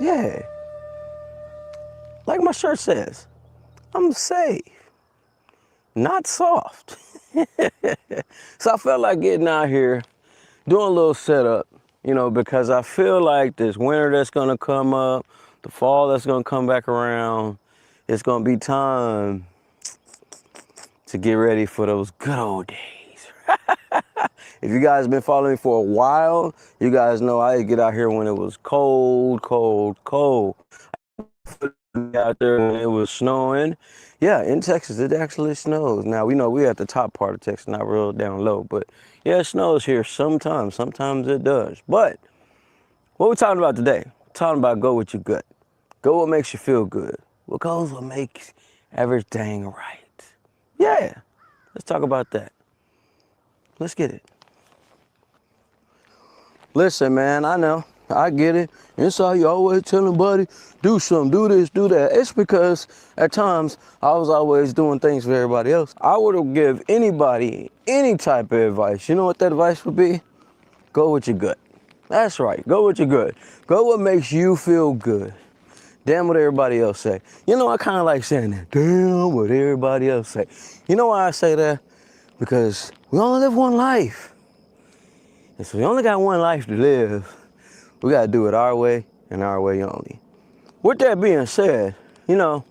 Yeah. Like my shirt says, I'm safe, not soft. So I felt like getting out here, doing a little setup, you know, because I feel like this winter that's gonna come up, the fall that's gonna come back around, it's gonna be time to get ready for those good old days. If you guys been following me for a while, you guys know I get out here when it was cold, cold, cold. Out there when it was snowing. Yeah, in Texas, it actually snows. Now, we know we're at the top part of Texas, not real down low, but yeah, it snows here sometimes. Sometimes it does. But what we're talking about today, we're talking about go with your gut. Go what makes you feel good. What goes what makes everything right. Yeah, let's talk about that. Let's get it. Listen, man, I know, I get it. Inside, you always telling buddy, do something, do this, do that. It's because at times I was always doing things for everybody else. I would give anybody any type of advice. You know what that advice would be? Go with your gut. That's right, go with your gut. Go what makes you feel good. Damn what everybody else say. You know, I kind of like saying that. Damn what everybody else say. You know why I say that? Because we only live one life. And so we only got one life to live. We gotta do it our way and our way only. With that being said, you know,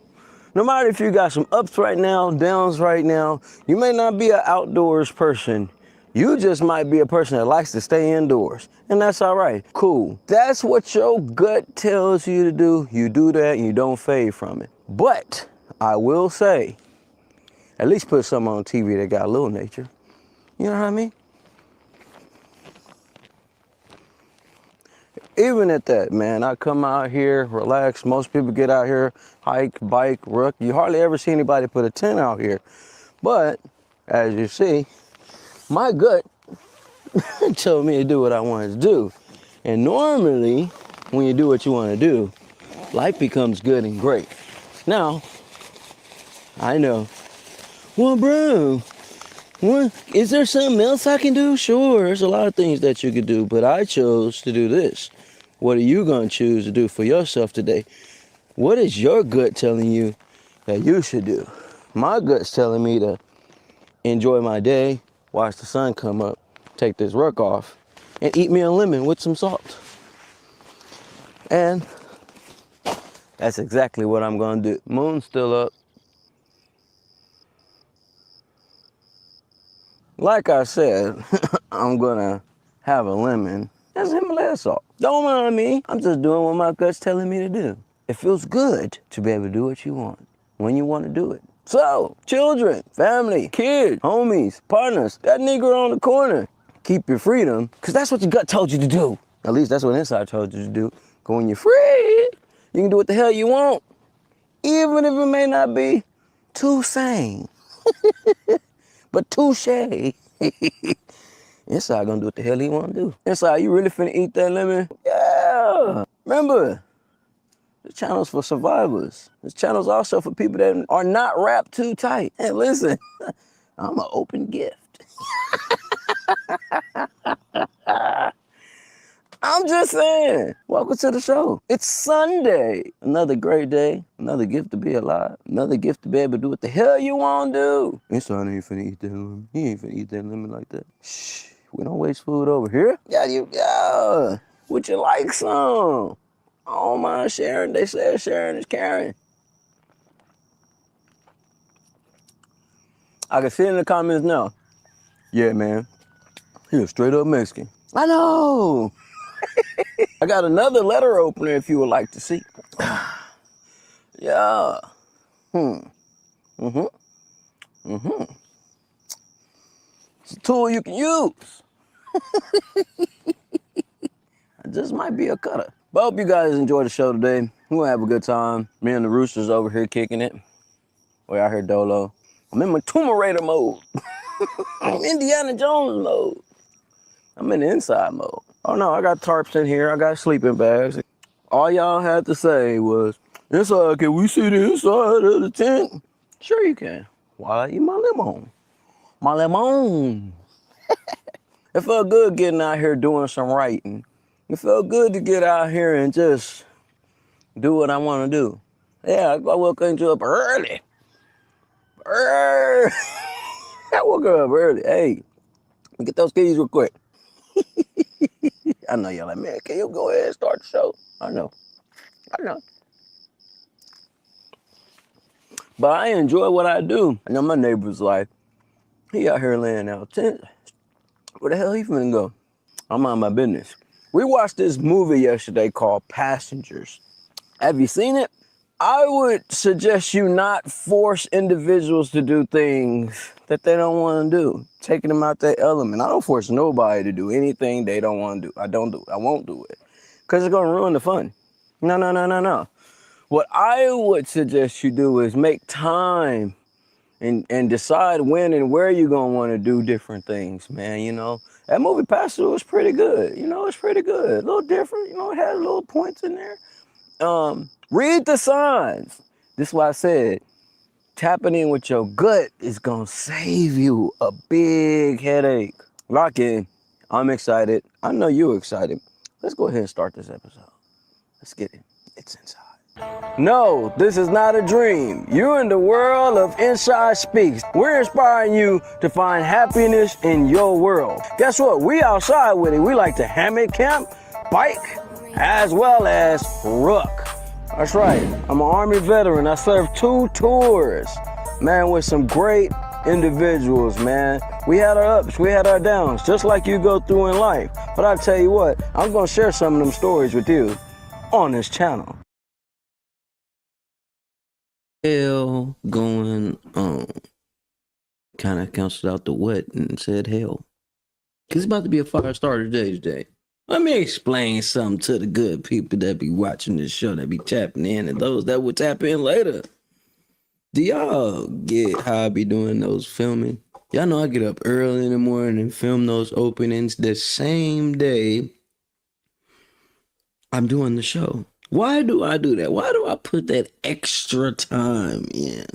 no matter if you got some ups right now, downs right now, you may not be an outdoors person. You just might be a person that likes to stay indoors. And that's all right, cool. That's what your gut tells you to do. You do that and you don't fade from it. But I will say, at least put something on TV that got a little nature. You know what I mean? Even at that, man, I come out here, relax. Most people get out here, hike, bike, ruck. You hardly ever see anybody put a tent out here. But, as you see, my gut told me to do what I wanted to do. And normally, when you do what you want to do, life becomes good and great. Now, I know, well, bro, is there something else I can do? Sure, there's a lot of things that you could do, but I chose to do this. What are you going to choose to do for yourself today? What is your gut telling you that you should do? My gut's telling me to enjoy my day, watch the sun come up, take this ruck off, and eat me a lemon with some salt. And that's exactly what I'm going to do. Moon's still up. Like I said, I'm going to have a lemon. That's Himalaya salt. Don't mind me. I'm just doing what my gut's telling me to do. It feels good to be able to do what you want, when you want to do it. So, children, family, kids, homies, partners, that nigga on the corner, keep your freedom, because that's what your gut told you to do. At least that's what inside told you to do. Go when you're free, you can do what the hell you want, even if it may not be too sane, but touche. Inside gonna do what the hell he wanna do. Inside, you really finna eat that lemon? Yeah. Remember, this channel's for survivors. This channel's also for people that are not wrapped too tight. And listen, I'm an open gift. I'm just saying, welcome to the show. It's Sunday. Another great day, another gift to be alive, another gift to be able to do what the hell you wanna do. Inside ain't finna eat that lemon. He ain't finna eat that lemon like that. Shh. We don't waste food over here. Yeah. Would you like some? I don't mind sharing. They say sharing is caring. I can see it in the comments now. Yeah, man. He a straight up Mexican. I know. I got another letter opener if you would like to see. Yeah. It's a tool you can use. This might be a cutter. But I hope you guys enjoy the show today. We're gonna have a good time. Me and the Roosters over here kicking it. We're out here dolo. I'm in my Tomb Raider mode. I'm Indiana Jones mode. I'm in the inside mode. Oh no, I got tarps in here. I got sleeping bags. All y'all had to say was, inside, can we see the inside of the tent? Sure you can. Why eat my lemon? My lemon. It felt good getting out here doing some writing. It felt good to get out here and just do what I want to do. Yeah, I woke up early. I woke up early. Hey, get those keys real quick. I know y'all like, man, can you go ahead and start the show? I know. But I enjoy what I do. I know my neighbor's like, he out here laying out tent. Where the hell he finna go? I'm on my business. We watched this movie yesterday called Passengers. Have you seen it? I would suggest you not force individuals to do things that they don't want to do. Taking them out their element. I don't force nobody to do anything they don't want to do. I don't do it. I won't do it. Because it's going to ruin the fun. No. What I would suggest you do is make time and decide when and where you're going to want to do different things, man. You know, that movie Pastor was pretty good. You know, it's pretty good. A little different. You know, it had little points in there. Read the signs. This is why I said tapping in with your gut is going to save you a big headache. Lock in. I'm excited. I know you're excited. Let's go ahead and start this episode. Let's get it. It's inside. No, this is not a dream. You're in the world of Inside Speaks. We're inspiring you to find happiness in your world. Guess what? We outside with it. We like to hammock camp, bike, as well as ruck. That's right. I'm an Army veteran. I served 2 tours, man, with some great individuals, man. We had our ups, we had our downs, just like you go through in life. But I tell you what, I'm going to share some of them stories with you on this channel. Hell going on. Kind of canceled out the what and said hell. Because it's about to be a fire starter today. Let me explain something to the good people that be watching this show, that be tapping in, and those that will tap in later. Do y'all get how I be doing those filming? Y'all know I get up early in the morning and film those openings the same day I'm doing the show. Why do I do that? Why do I put that extra time in?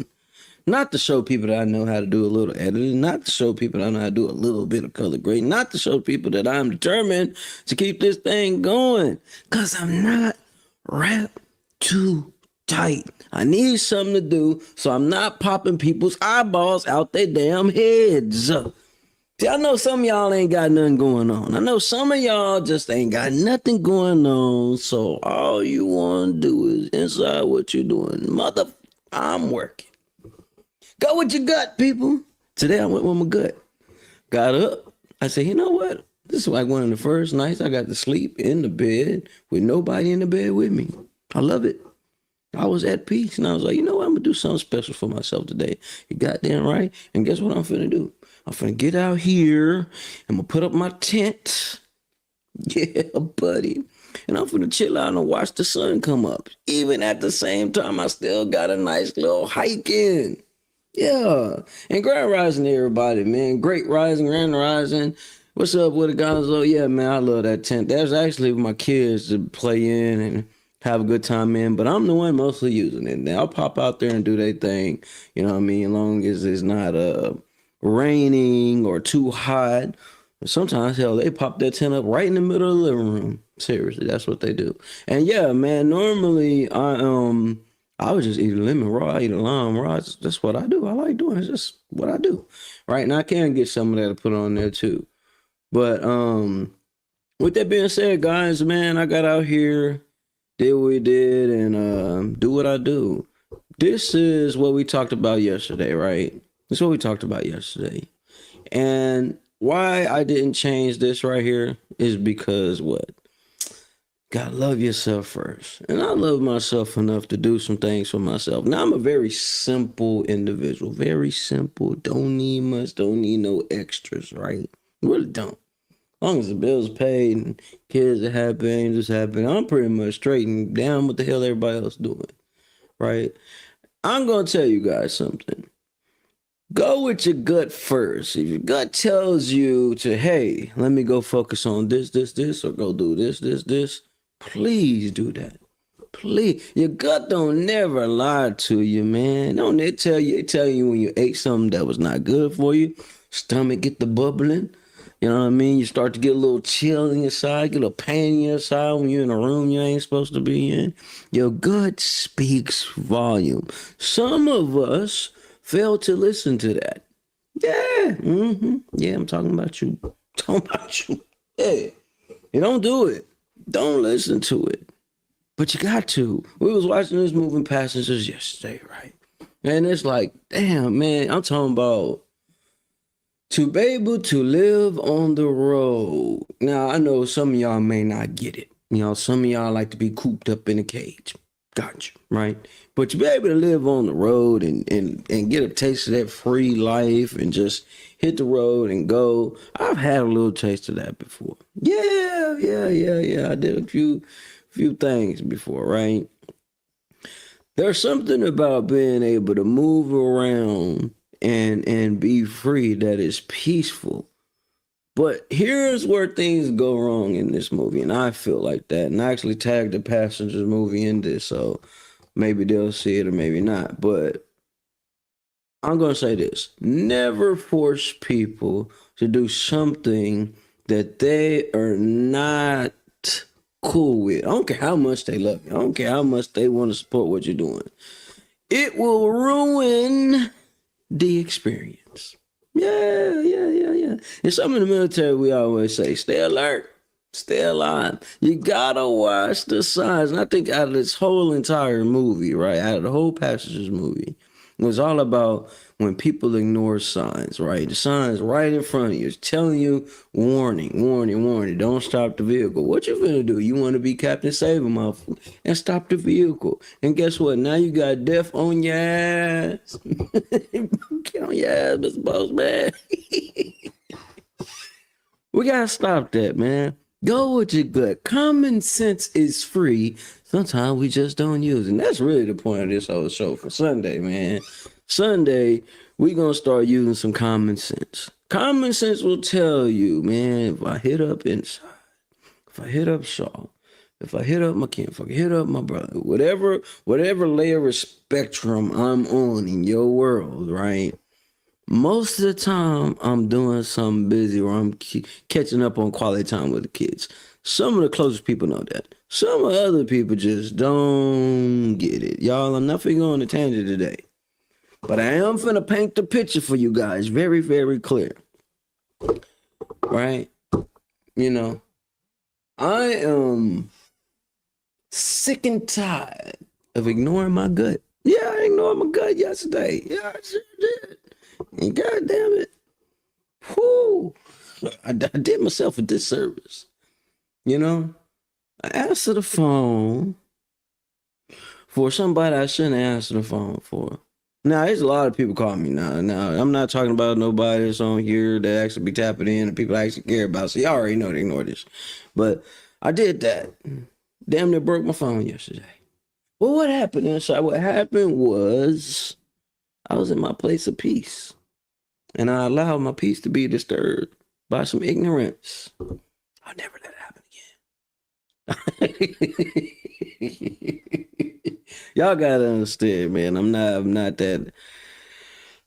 Not to show people that I know how to do a little editing, not to show people that I know how to do a little bit of color grading, not to show people that I'm determined to keep this thing going, because I'm not wrapped too tight. I need something to do, so I'm not popping people's eyeballs out their damn heads. See, I know some of y'all ain't got nothing going on. I know some of y'all just ain't got nothing going on, so all you want to do is inside what you're doing. I'm working. Go with your gut, people. Today I went with my gut. Got up. I said, you know what? This is like one of the first nights I got to sleep in the bed with nobody in the bed with me. I love it. I was at peace, and I was like, you know what? I'm going to do something special for myself today. You goddamn right. And guess what I'm finna do? I'm finna get out here. I'm going to put up my tent. Yeah, buddy. And I'm finna chill out and watch the sun come up. Even at the same time, I still got a nice little hike in. Yeah. And grand rising to everybody, man. Great rising, grand rising. What's up with the guys? Oh, yeah, man, I love that tent. That's actually for my kids to play in and have a good time in, but I'm the one mostly using it. Now, I'll pop out there and do their thing, you know what I mean, as long as it's not raining or too hot. Sometimes, hell, they pop that tent up right in the middle of the living room. Seriously, that's what they do. And yeah, man, normally I would just eat a lemon raw, I eat a lime raw. That's what I do. I like doing it. It's just what I do. Right? And I can get some of that to put on there too. But with that being said, guys, man, I got out here, did what we did, and do what I do. This is what we talked about yesterday, right? This is what we talked about yesterday. And why I didn't change this right here is because what? Gotta love yourself first. And I love myself enough to do some things for myself. Now, I'm a very simple individual. Very simple. Don't need much. Don't need no extras, right? Really don't. As long as the bills paid and kids are happy, angels happy, I'm pretty much straight and down what the hell everybody else doing, right? I'm going to tell you guys something. Go with your gut first. If your gut tells you to, hey, let me go focus on this, or go do this, please do that. Please. Your gut don't never lie to you, man. Don't they tell you when you ate something that was not good for you, stomach get the bubbling, You know what I mean? You start to get a little chill in your side, get a little pain in your side when you're in a room you ain't supposed to be in. Your gut speaks volume. Some of us fail to listen to that. Yeah, yeah, I'm talking about you. Talking about you. Yeah, you don't do it. Don't listen to it. But you got to. We was watching this Moving Passengers yesterday, right? And it's like, damn, man, I'm talking about to be able to live on the road. Now, I know some of y'all may not get it. You know, some of y'all like to be cooped up in a cage. Got you, right? But to be able to live on the road and get a taste of that free life and just hit the road and go. I've had a little taste of that before. Yeah. I did a few things before, right? There's something about being able to move around and be free that is peaceful. But here's where things go wrong in this movie, and I feel like that. And I actually tagged the Passengers movie in this, so maybe they'll see it or maybe not. But I'm going to say this. Never force people to do something that they are not cool with. I don't care how much they love you. I don't care how much they want to support what you're doing. It will ruin the experience. Yeah. And some in the military, we always say, stay alert, stay alive. You gotta watch the signs. And I think out of this whole entire movie, right, out of the whole Passengers movie, it was all about when people ignore signs, right? The signs right in front of you. It's telling you, warning, don't stop the vehicle. What you finna do? You want to be Captain Save-A-Mouth and stop the vehicle. And guess what? Now you got death on your ass. Get on your ass, Mr. Postman. We gotta stop that, man. Go with your gut. Common sense is free. Sometimes we just don't use it. And that's really the point of this whole show for Sunday, man. Sunday, we gonna start using some common sense. Common sense will tell you, man, if I hit up Inside, if I hit up Shaw, if I hit up my kin, if I hit up my brother, whatever layer of spectrum I'm on in your world, right? Most of the time, I'm doing something busy or I'm catching up on quality time with the kids. Some of the closest people know that. Some of the other people just don't get it. Y'all, I'm not finna go on a tangent today. But I am finna paint the picture for you guys very, very clear. Right? You know, I am sick and tired of ignoring my gut. Yeah, I ignored my gut yesterday. Yeah, I sure did. And God damn it, whoo, I did myself a disservice. You know, I answered the phone for somebody I shouldn't answer the phone for. Now, there's a lot of people calling me now. Now, I'm not talking about nobody that's on here that actually be tapping in and people I actually care about. So y'all already know to ignore this. But I did that. Damn near broke my phone yesterday. Well, what happened inside? What happened was I was in my place of peace. And I allowed my peace to be disturbed by some ignorance. I'll never let it happen again. Y'all gotta understand, man. I'm not that.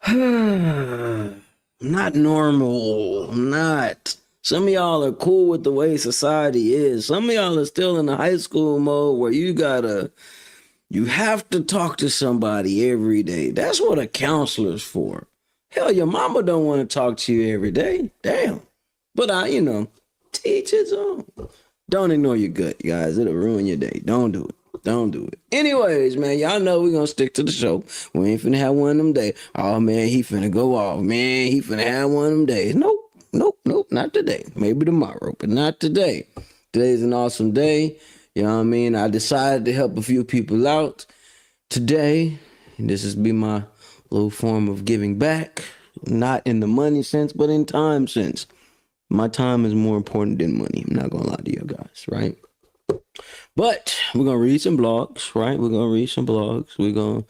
I'm not normal. I'm not. Some of y'all are cool with the way society is. Some of y'all are still in the high school mode where you have to talk to somebody every day. That's what a counselor's for. Hell, your mama don't want to talk to you every day. Damn. But teach his own. Don't ignore your gut, guys. It'll ruin your day. Don't do it. Don't do it. Anyways, man, y'all know we're going to stick to the show. We ain't finna have one of them days. Oh, man, he finna go off. Man, he finna have one of them days. Nope, not today. Maybe tomorrow, but not today. Today's an awesome day. You know what I mean? I decided to help a few people out today. And this is be my little form of giving back, not in the money sense, but in time sense. My time is more important than money. I'm not gonna lie to you guys, right? But we're gonna read some blogs, right? We're gonna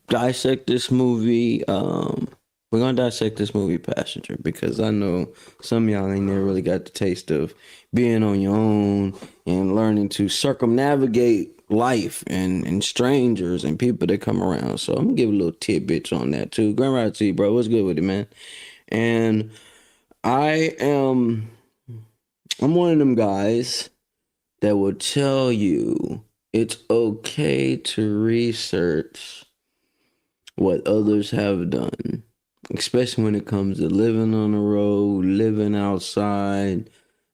dissect this movie. We're gonna dissect this movie, Passenger, because I know some of y'all ain't never really got the taste of being on your own and learning to circumnavigate life and strangers and people that come around. So I'm gonna give a little tidbits on that too. Grand Ride to you, bro. What's good with it, man? And I am I'm one of them guys that will tell you it's okay to research what others have done, especially when it comes to living on the road, living outside,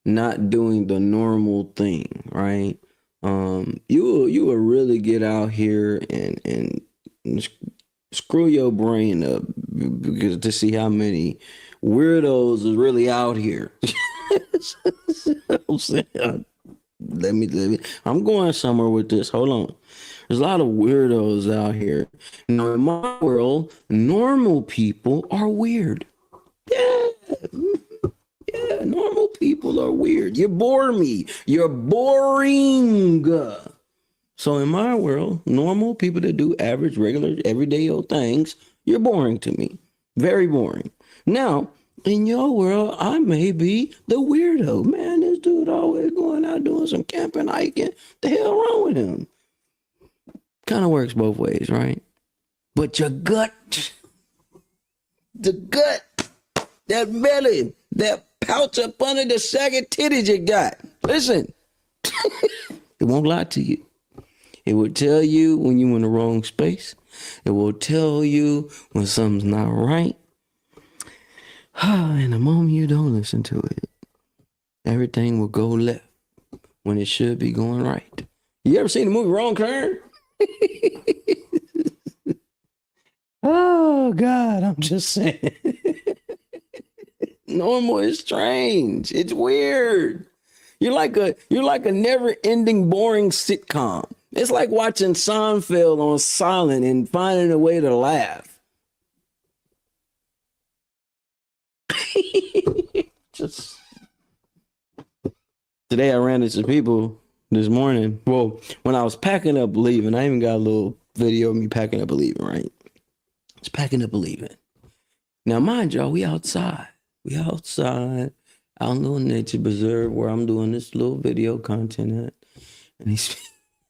not doing the normal thing, right? You will really get out here and screw your brain up because to see how many weirdos is really out here. I'm saying, I'm going somewhere with this. Hold on. There's a lot of weirdos out here. You know, in my world, normal people are weird. Yeah. Yeah, normal people are weird. You bore me. You're boring. So in my world, normal people that do average, regular, everyday old things, you're boring to me. Very boring. Now, in your world, I may be the weirdo. Man, this dude always going out doing some camping, hiking. The hell wrong with him? Kind of works both ways, right? But your gut, the gut, that belly, that pouch up under the saggy titties you got. Listen, it won't lie to you. It will tell you when you're in the wrong space. It will tell you when something's not right. And the moment you don't listen to it, everything will go left when it should be going right. You ever seen the movie Wrong Turn? Oh, God, I'm just saying. Normal is strange. It's weird. You're like a never-ending boring sitcom. It's like watching Seinfeld on silent and finding a way to laugh. Just today I ran into people this morning. Well, when I was packing up leaving, I even got a little video of me packing up and leaving, right? It's packing up and leaving. Now, mind y'all, we outside. We outside, out in little nature preserve where I'm doing this little video content at. And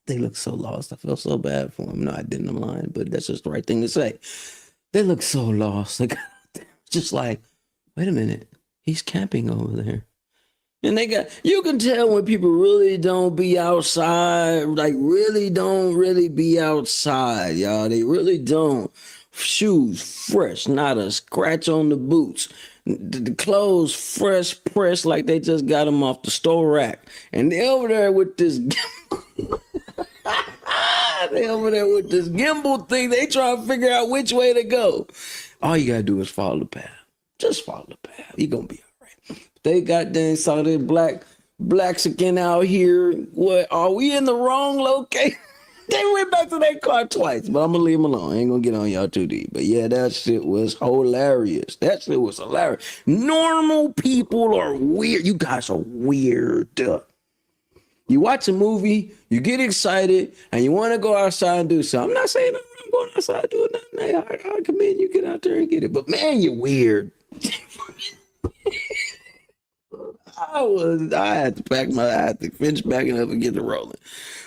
they look so lost. I feel so bad for them. No, I didn't. I'm lying, but that's just the right thing to say. They look so lost. They got out there, just like, wait a minute, he's camping over there. And you can tell when people really don't be outside, like really don't really be outside, y'all. They really don't. Shoes fresh, not a scratch on the boots. The clothes fresh pressed like they just got them off the store rack. And they over there with this gimbal thing. They try to figure out which way to go. All you gotta do is follow the path. Just follow the path. You're gonna be all right. They goddamn saw this black skin out here. What, are we in the wrong location? They went back to that car twice, but I'm gonna leave them alone. I ain't gonna get on y'all too deep. But yeah, that shit was hilarious. That shit was hilarious. Normal people are weird. You guys are weird. You watch a movie, you get excited, and you want to go outside and do something. I'm not saying I'm going outside doing nothing. I commend you get out there and get it. But man, you're weird. I had to finish backing up and get it rolling.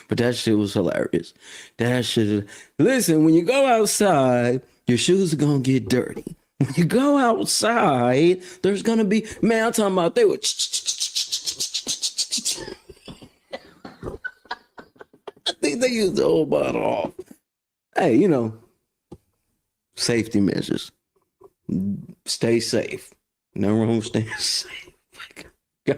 But that shit was hilarious. Listen, when you go outside, your shoes are gonna get dirty. When you go outside, there's gonna be, man, I'm talking about they were I think they used the whole bottle off. Hey, you know, safety measures. Stay safe. No wrong with staying safe. I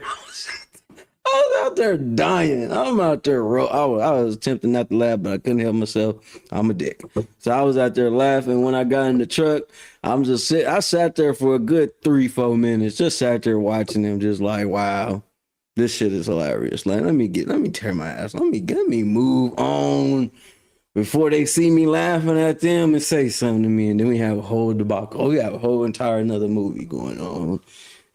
was out there dying. I'm out there. I was attempting not to laugh, but I couldn't help myself. I'm a dick. So I was out there laughing. When I got in the truck, I sat there for a good 3-4 minutes. Just sat there watching them, just like, wow, this shit is hilarious. Like, let me tear my ass. Let me move on before they see me laughing at them and say something to me. And then we have a whole debacle. We have a whole entire another movie going on.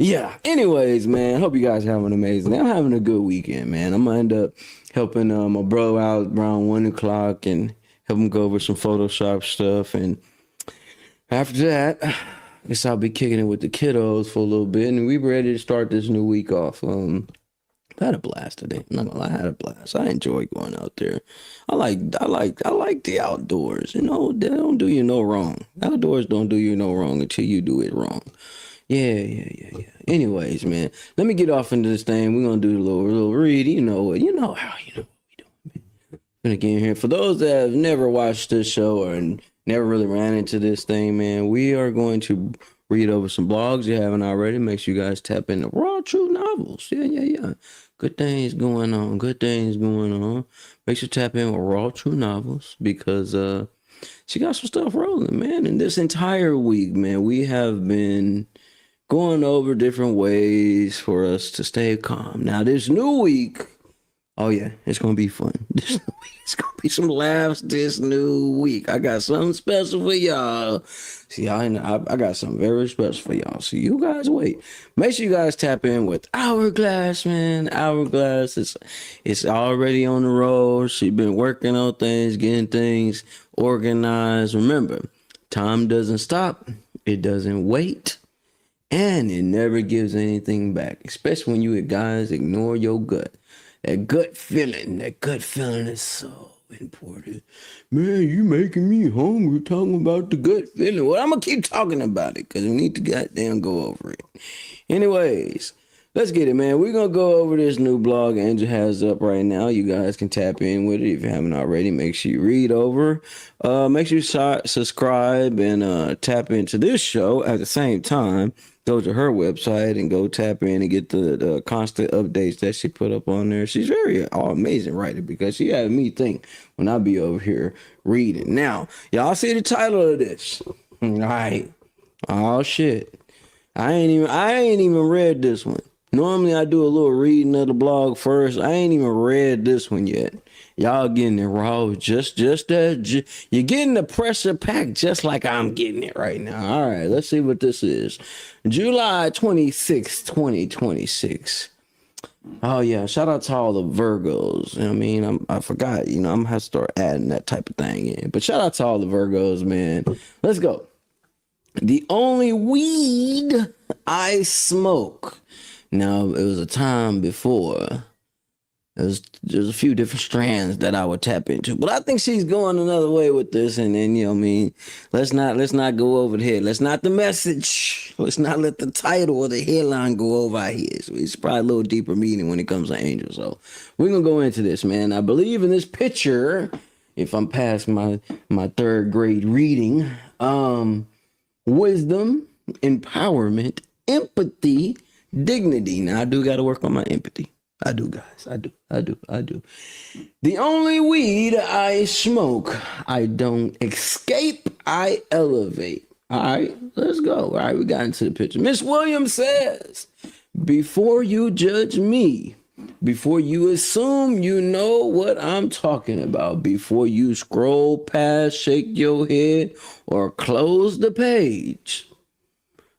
Yeah. Anyways, man, hope you guys are having amazing. I'm having a good weekend, man. I'm gonna end up helping my bro out around 1 o'clock and help him go over some Photoshop stuff. And after that, I guess I'll be kicking it with the kiddos for a little bit, and we ready to start this new week off. I had a blast today. I'm not gonna lie, I had a blast. I enjoy going out there. I like the outdoors. You know, they don't do you no wrong. Outdoors don't do you no wrong until you do it wrong. Yeah. Anyways, man, let me get off into this thing. We're gonna do a little read. You know what? You know how you know what we doing. Gonna get in here. For those that have never watched this show or never really ran into this thing, man, we are going to read over some blogs you haven't already. Make sure you guys tap into Raw True Novels. Yeah. Good things going on. Good things going on. Make sure you tap in with Raw True Novels because she got some stuff rolling, man. And this entire week, man, we have been going over different ways for us to stay calm. Now, this new week, oh yeah, it's gonna be fun. It's gonna be some laughs this new week. I got something special for y'all. See, I got something very special for y'all. So you guys wait. Make sure you guys tap in with Hourglass, man. Hourglass it's already on the road. She been working on things, getting things organized. Remember, time doesn't stop. It doesn't wait. And it never gives anything back, especially when you guys ignore your gut. That gut feeling is so important. Man, you making me hungry talking about the gut feeling. Well, I'm going to keep talking about it because we need to goddamn go over it. Anyways, let's get it, man. We're going to go over this new blog Angel has up right now. You guys can tap in with it if you haven't already. Make sure you read over. Make sure you subscribe and tap into this show at the same time. Go to her website and go tap in and get the constant updates that she put up on there. She's very amazing writer because she had me think when I be over here reading. Now, y'all see the title of this. All right. Oh shit. I ain't even read this one. Normally I do a little reading of the blog first. I ain't even read this one yet. Y'all getting it raw, just that. You're getting the pressure pack just like I'm getting it right now. All right, let's see what this is. July 26, 2026. Oh yeah, shout out to all the Virgos. I mean, I forgot, I'm gonna have to start adding that type of thing in. But shout out to all the Virgos, man. Let's go. The only weed I smoke. Now, it was a time before. There's a few different strands that I would tap into, but I think she's going another way with this. And then, let's not go over the head. Let's not the message. Let's not let the title or the headline go over our heads. It's probably a little deeper meaning when it comes to Angel. So we're going to go into this, man. I believe in this picture, if I'm past my third grade reading, wisdom, empowerment, empathy, dignity. Now I do got to work on my empathy. I do, guys. I do. The only weed I smoke, I don't escape, I elevate. All right, let's go. All right, we got into the picture. Miss Williams says, before you judge me, before you assume you know what I'm talking about, before you scroll past, shake your head, or close the page,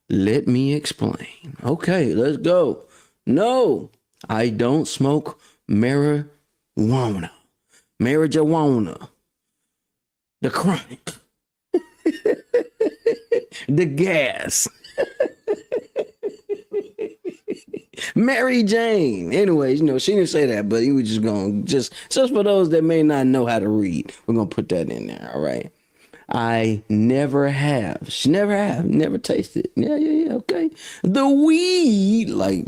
let me explain. Okay, let's go. No, I don't smoke marijuana. Marijuana. The chronic. The gas. Mary Jane. Anyways, she didn't say that, but he was just going just for those that may not know how to read, we're going to put that in there, all right? I never have. Never tasted. Yeah, okay. The weed, like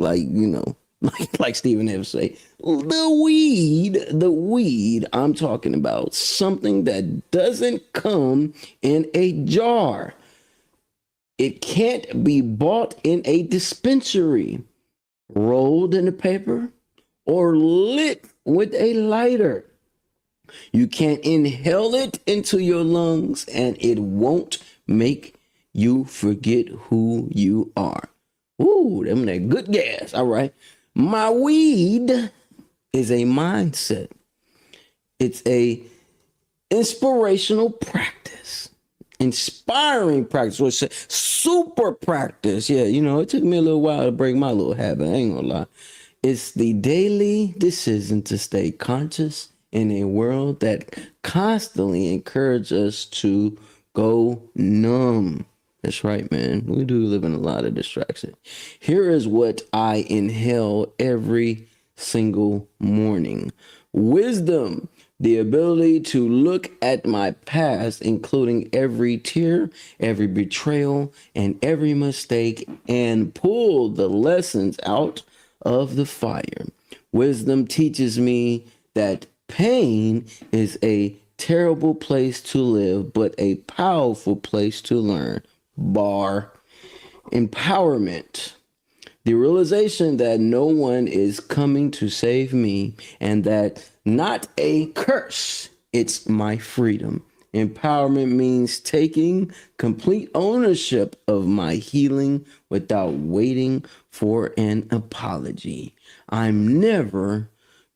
Stephen Evans say, the weed I'm talking about, something that doesn't come in a jar. It can't be bought in a dispensary, rolled in a paper, or lit with a lighter. You can't inhale it into your lungs and it won't make you forget who you are. Ooh, them that good gas. All right. My weed is a mindset. It's a inspirational practice. Inspiring practice. Or super practice. Yeah, it took me a little while to break my little habit. I ain't gonna lie. It's the daily decision to stay conscious in a world that constantly encourages us to go numb. That's right, man. We do live in a lot of distraction. Here is what I inhale every single morning. Wisdom. The ability to look at my past, including every tear, every betrayal, and every mistake, and pull the lessons out of the fire. Wisdom teaches me that pain is a terrible place to live, but a powerful place to learn. Bar. Empowerment. The realization that no one is coming to save me and that not a curse, it's my freedom. Empowerment means taking complete ownership of my healing without waiting for an apology. I'm never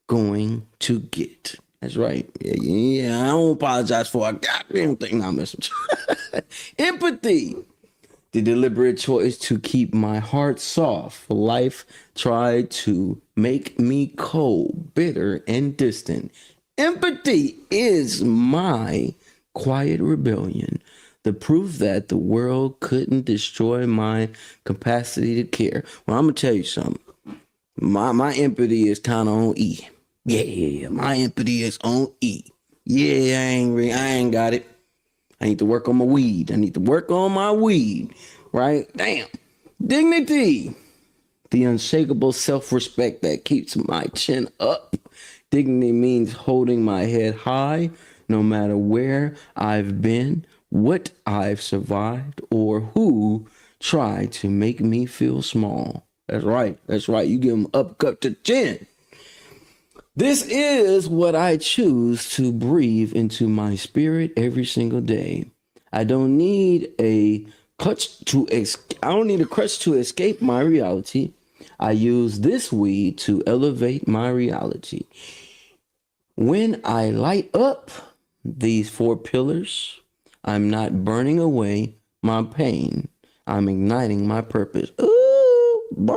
going to get. That's right. Yeah, I don't apologize for a goddamn thing. I'm missing. Empathy. The deliberate choice to keep my heart soft. Life tried to make me cold, bitter, and distant. Empathy is my quiet rebellion, the proof that the world couldn't destroy my capacity to care. Well, I'm gonna tell you something. My empathy is kind of on E. Yeah, my empathy is on E. Yeah, I ain't got it. I need to work on my weed. Right? Damn. Dignity. The unshakable self-respect that keeps my chin up. Dignity means holding my head high no matter where I've been, what I've survived, or who tried to make me feel small. That's right. You give them uppercut to chin. This is what I choose to breathe into my spirit every single day. I don't need a crutch to escape my reality. I use this weed to elevate my reality. When I light up these 4 pillars, I'm not burning away my pain. I'm igniting my purpose. Ooh, bar.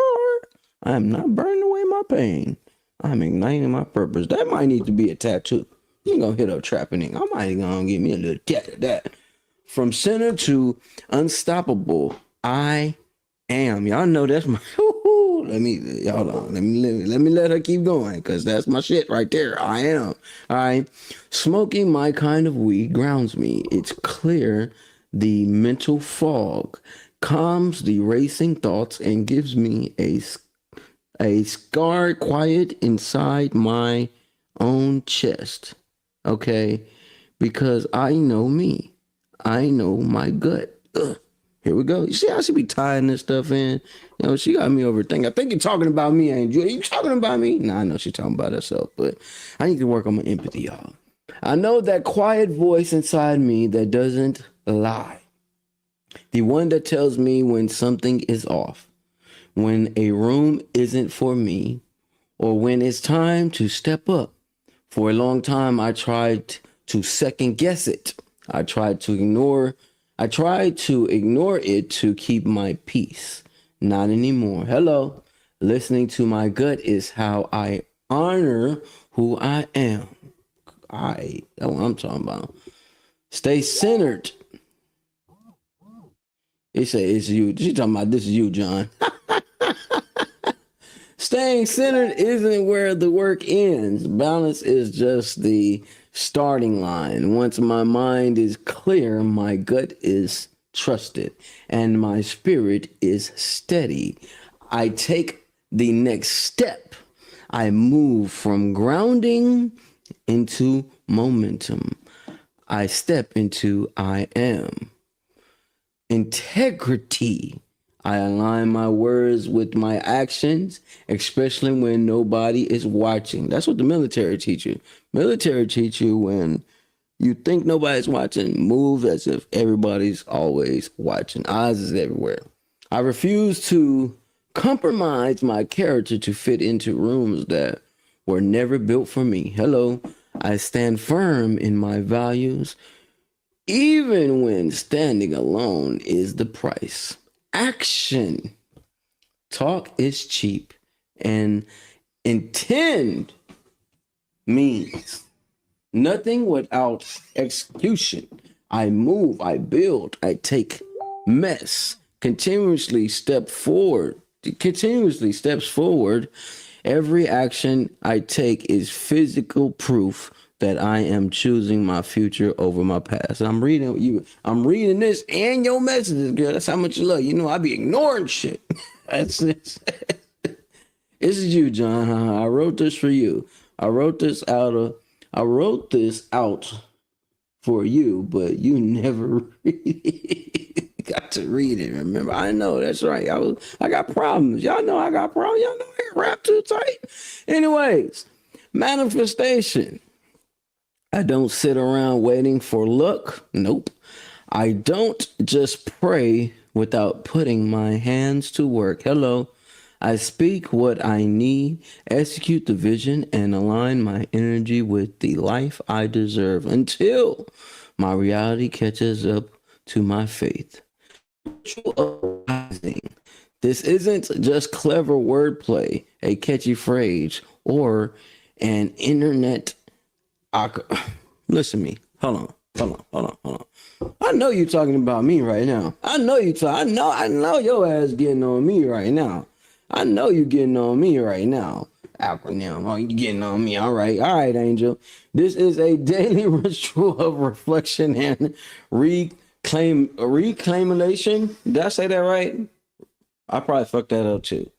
I'm not burning away my pain. I'm igniting my purpose. That might need to be a tattoo. You gonna hit up Trapping. I might gonna give me a little tat of that. From center to unstoppable, I am. Y'all know that's my. Let me let her keep going, because that's my shit right there. I am. All right. Smoking my kind of weed grounds me. It's clear the mental fog, calms the racing thoughts, and gives me a scar quiet inside my own chest. Okay? Because I know me. I know my gut. Ugh. Here we go. You see how she be tying this stuff in? You know, she got me overthinking. I think you're talking about me, ain't you? Are you talking about me? Nah, I know she's talking about herself, but I need to work on my empathy, y'all. I know that quiet voice inside me that doesn't lie. The one that tells me when something is off, when a room isn't for me, or when it's time to step up. For a long time, I tried to second guess it. I tried to ignore it to keep my peace. Not anymore. Hello. Listening to my gut is how I honor who I am. That's what I'm talking about. Stay centered. They say it's you. She's talking about this is you, John. Staying centered isn't where the work ends. Balance is just the starting line. Once my mind is clear, my gut is trusted, and my spirit is steady. I take the next step. I move from grounding into momentum. I step into I am. Integrity. I align my words with my actions, especially when nobody is watching. That's what the military teach you. Military teach you when you think nobody's watching, move as if everybody's always watching. Eyes is everywhere. I refuse to compromise my character to fit into rooms that were never built for me. Hello. I stand firm in my values, even when standing alone is the price. Action. Talk is cheap, and intend means nothing without execution. I move, I build, I take mess, continuously steps forward. Every action I take is physical proof that I am choosing my future over my past. And I'm reading you. I'm reading this and your messages, girl. That's how much you love. You know, I be ignoring shit. That's this. This is you, John. I wrote this for you. I wrote this out for you, but you never got to read it. Remember, I know that's right. I got problems. Y'all know I got problems. Y'all know I can rap too tight. Anyways, manifestation. I don't sit around waiting for luck. Nope. I don't just pray without putting my hands to work. Hello. I speak what I need, execute the vision, and align my energy with the life I deserve until my reality catches up to my faith. This isn't just clever wordplay, a catchy phrase, or an internet. Listen to me. Hold on. I know you're talking about me right now. I know your ass getting on me right now. I know you getting on me right now. Acronym. Oh, you getting on me. All right, Angel. This is a daily ritual of reflection and reclamation. Did I say that right? I probably fucked that up too.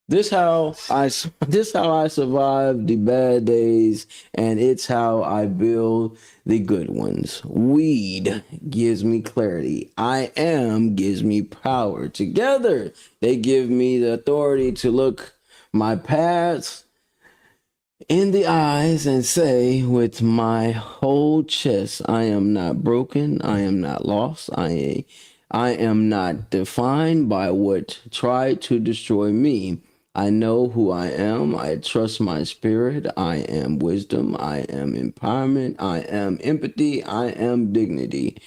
This how I survive the bad days, and it's how I build the good ones. Weed gives me clarity. I am gives me power. Together, they give me the authority to look my past in the eyes and say with my whole chest, I am not broken. I am not lost. I am not defined by what tried to destroy me. I know who I am. I trust my spirit. I am wisdom. I am empowerment. I am empathy. I am dignity.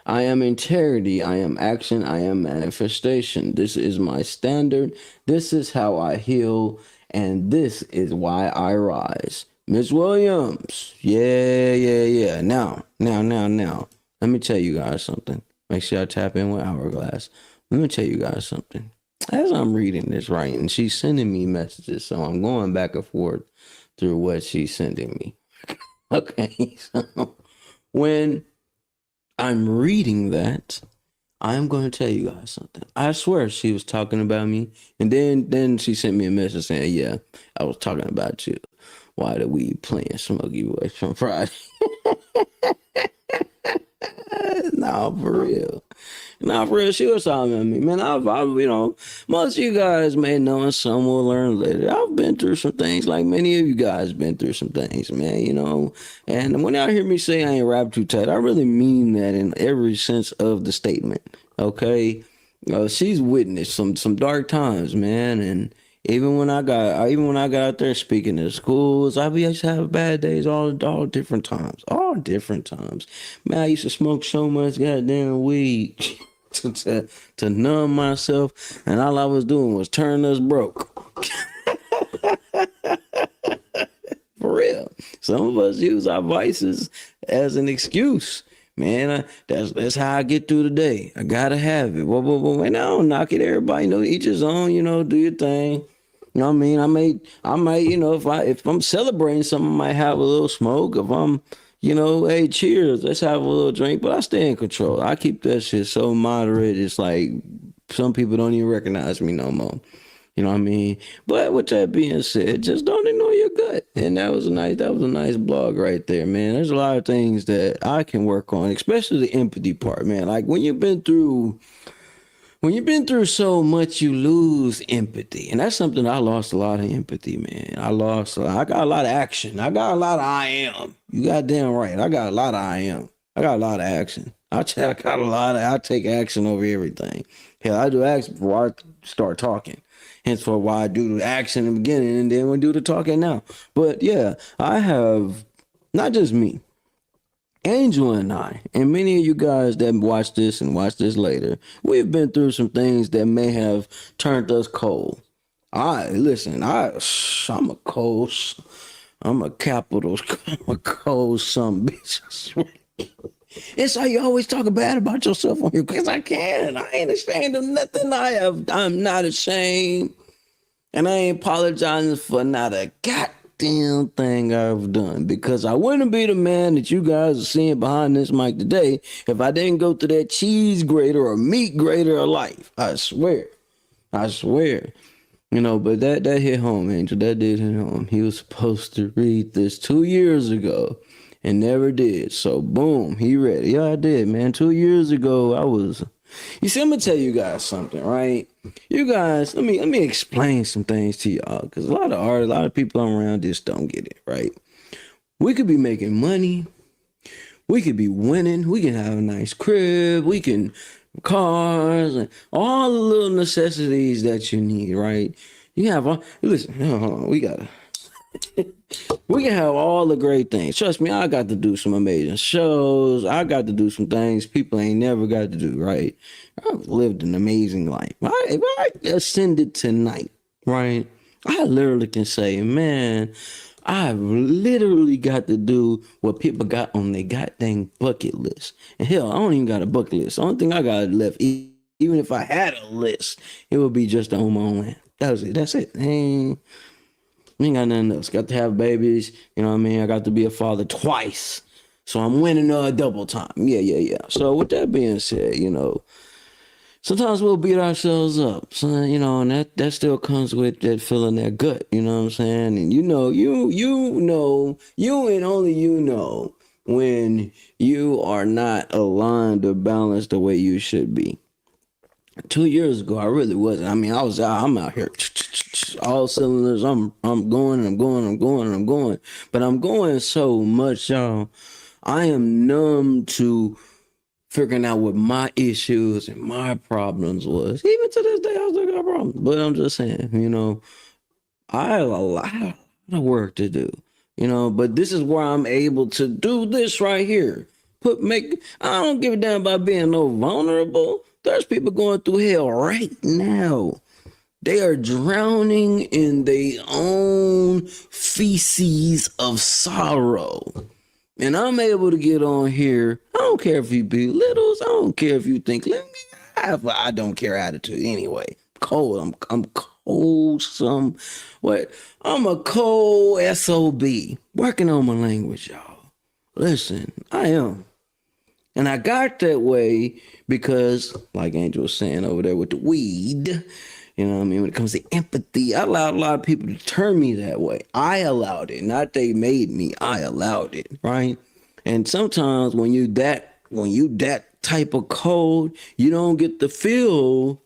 I am integrity. I am action. I am manifestation. This is my standard. This is how I heal. And this is why I rise. Miss Williams. Yeah. Now. Let me tell you guys something. Make sure I tap in with Hourglass. Let me tell you guys something. As I'm reading this, right, and she's sending me messages, so I'm going back and forth through what she's sending me. Okay, so when I'm reading that, I'm going to tell you guys something. I swear she was talking about me, and then she sent me a message saying, yeah, I was talking about you. Why did we playing Smokey Boys from Friday? No, for real. She was talking about me, man. I've most of you guys may know, and some will learn later. I've been through some things, like many of you guys been through some things, man. And when y'all hear me say I ain't rap too tight, I really mean that in every sense of the statement. Okay, she's witnessed some dark times, man, and even when I got out there speaking to schools, I used to have bad days all different times. Man, I used to smoke so much goddamn weed to numb myself, and all I was doing was turn us broke. For real. Some of us use our vices as an excuse. Man, that's how I get through the day. I gotta have it. And I don't knock it. Everybody, each his own. Do your thing. You know what I mean? I might, if I'm celebrating something, I might have a little smoke. If I'm, hey, cheers, let's have a little drink. But I stay in control. I keep that shit so moderate. It's like some people don't even recognize me no more. You know what I mean? But with that being said, just don't ignore your gut. And that was a nice blog right there, man. There's a lot of things that I can work on, especially the empathy part, man. Like when you've been through so much, you lose empathy. And that's something I lost a lot of empathy, man. I got a lot of action. I got a lot of I am. You goddamn right. I got a lot of I am. I got a lot of action. I take action over everything. Hell, I do action before I start talking. Hence for why I do the action in the beginning and then we do the talking now. But yeah, I have, not just me, Angel and I, and many of you guys that watch this and watch this later, we've been through some things that may have turned us cold. I'm a cold some bitch. I swear. It's like you always talk bad about yourself on here, because I can. I ain't ashamed of nothing I have. I'm not ashamed. And I ain't apologizing for not a damn thing I've done, because I wouldn't be the man that you guys are seeing behind this mic today if I didn't go through that cheese grater or meat grater of life. I swear. I swear. You know, but that hit home, Angel. That did hit home. He was supposed to read this 2 years ago and never did. So boom, he read it. Yeah, I did, man. 2 years ago, I was. You see, I'm gonna tell you guys something, right? You guys, let me explain some things to y'all, because a lot of artists, a lot of people around just don't get it, right? We could be making money, we could be winning, we can have a nice crib, we can cars and all the little necessities that you need, right? You have all, listen, hold on, we can have all the great things. Trust me, I got to do some amazing shows. I got to do some things people ain't never got to do, right? I've lived an amazing life. If I ascended tonight, right? I literally can say, man, I've literally got to do what people got on their goddamn bucket list. And hell, I don't even got a bucket list. The only thing I got left, even if I had a list, it would be just to own my own land. That was it. That's it. Ain't got nothing else. Got to have babies. You know what I mean? I got to be a father twice. So I'm winning double time. Yeah. So with that being said, you know, sometimes we'll beat ourselves up. So, you know, and that still comes with that feeling, that gut. You know what I'm saying? And you know and only you know when you are not aligned or balanced the way you should be. 2 years ago, I really wasn't. I mean, I'm out here, all cylinders. I'm going, but I'm going so much, y'all. I am numb to figuring out what my issues and my problems was. Even to this day, I still got problems. But I'm just saying, you know, I have a lot of work to do, you know, but this is where I'm able to do this right here. I don't give a damn about being no vulnerable. There's people going through hell right now. They are drowning in their own feces of sorrow. And I'm able to get on here. I don't care if you be littles. I don't care if you think, I don't care attitude anyway. Cold. I'm cold I'm a cold SOB. Working on my language, y'all. Listen, I am. And I got that way because, like Angel was saying over there with the weed, you know what I mean? When it comes to empathy, I allowed a lot of people to turn me that way. I allowed it, not they made me. I allowed it, right? And sometimes when you that type of cold, you don't get to feel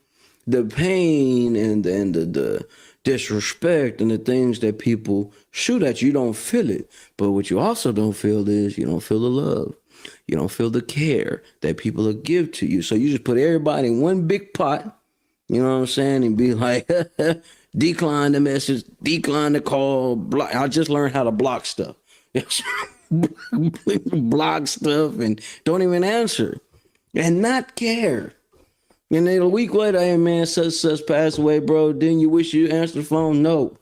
the pain and the disrespect and the things that people shoot at you. You don't feel it. But what you also don't feel is you don't feel the love. You don't feel the care that people will give to you. So you just put everybody in one big pot, you know what I'm saying, and be like, decline the message, decline the call, block. I just learned how to block stuff. Block stuff and don't even answer and not care. And then a week later, hey man, such passed away, bro. Didn't you wish you answered the phone? No,